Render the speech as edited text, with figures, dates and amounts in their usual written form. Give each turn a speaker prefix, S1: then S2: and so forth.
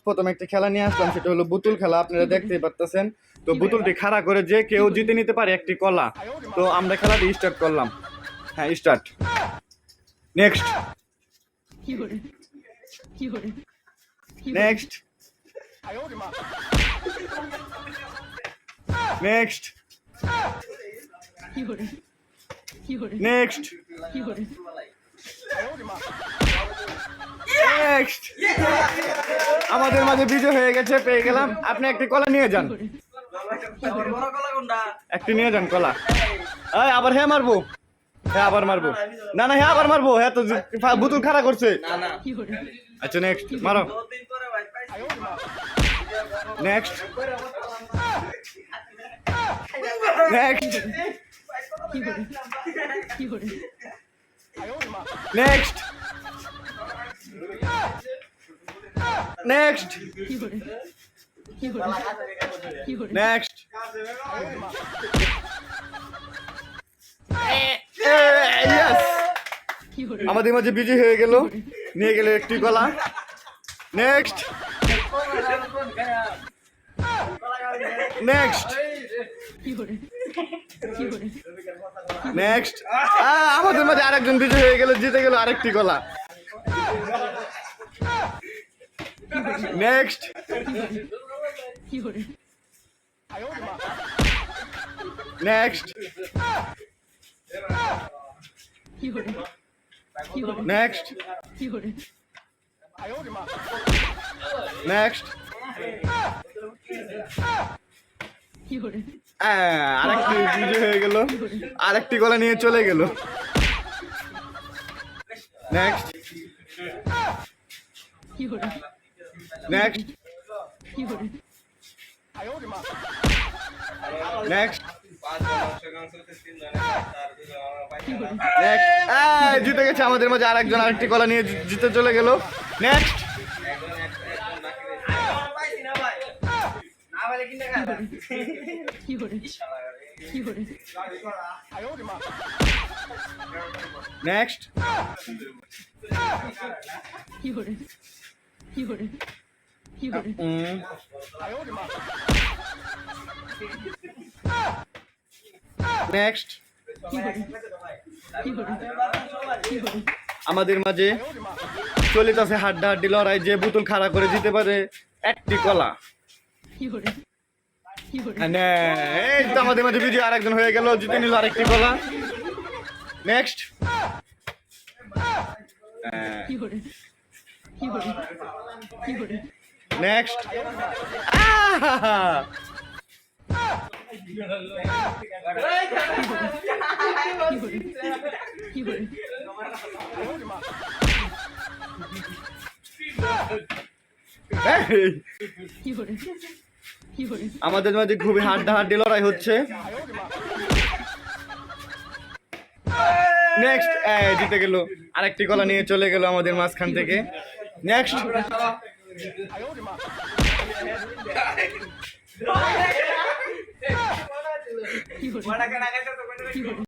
S1: প্রথমে একটা খেলা নিয়ে আসলাম, সেটা হলো বুতুল খেলা। আপনারা দেখতেই পারতেছেন। তো বুতুলটি খাড়া করে যে কেউ জিতে নিতে পারে একটি কলা। তো আমরা খেলাটি স্টার্ট করলাম। হ্যাঁ, start. Next next next next next আমাদের মাঝে বিজয় হয়ে গেছে, পেয়ে গেলাম। আপনি একটি কলা নিয়ে যান, একটি নিয়ে যান কলা। আবার হ্যাঁ মারবো, হ্যাঁ আবার মারবো। না না, হ্যাঁ আবার মারবো। হ্যাঁ তো বুতুল খাড়া করছে। আচ্ছা নেক্সট মারো। Next next next next next আমাদের মাঝে বিজয় হয়ে গেল, নিয়ে গেল একটি কলা। নেক্সট নেক্সট নেক্সট আমাদের মাঝে আরেকজন বিজয় হয়ে গেল, জিতে গেল আরেকটি কলা। নেক্সট নেক্সট নেক্সট নেক্সট আরেকটি বিজয় হয়ে গেল, আরেকটি কলা নিয়ে চলে গেল। নেক্সট নেক্সট নেক্সট জিতে গেছে আমাদের মাঝে আরেকজন, আরেকটি কলা নিয়ে জিতে চলে গেল। নেক্সট নেক্সট নেক্সট আমাদের মাঝে চলিতেছে হাড্ডাহাড্ডি লড়াই, যে বুতুল খাড়া করে দিতে পারে একটি কলা। এই তো আমাদের মাঝে বিজয় আরেকজন হয়ে গেল, জিতে নিল আরেকটি কলা। নেক্সট নেক্সট আমাদের মাঝে খুবই হাড্ডাহাড্ডি লড়াই হচ্ছে। নেক্সট জিতে গেল, আরেকটি কলা নিয়ে চলে গেল আমাদের মাঝখান থেকে। নেক্সট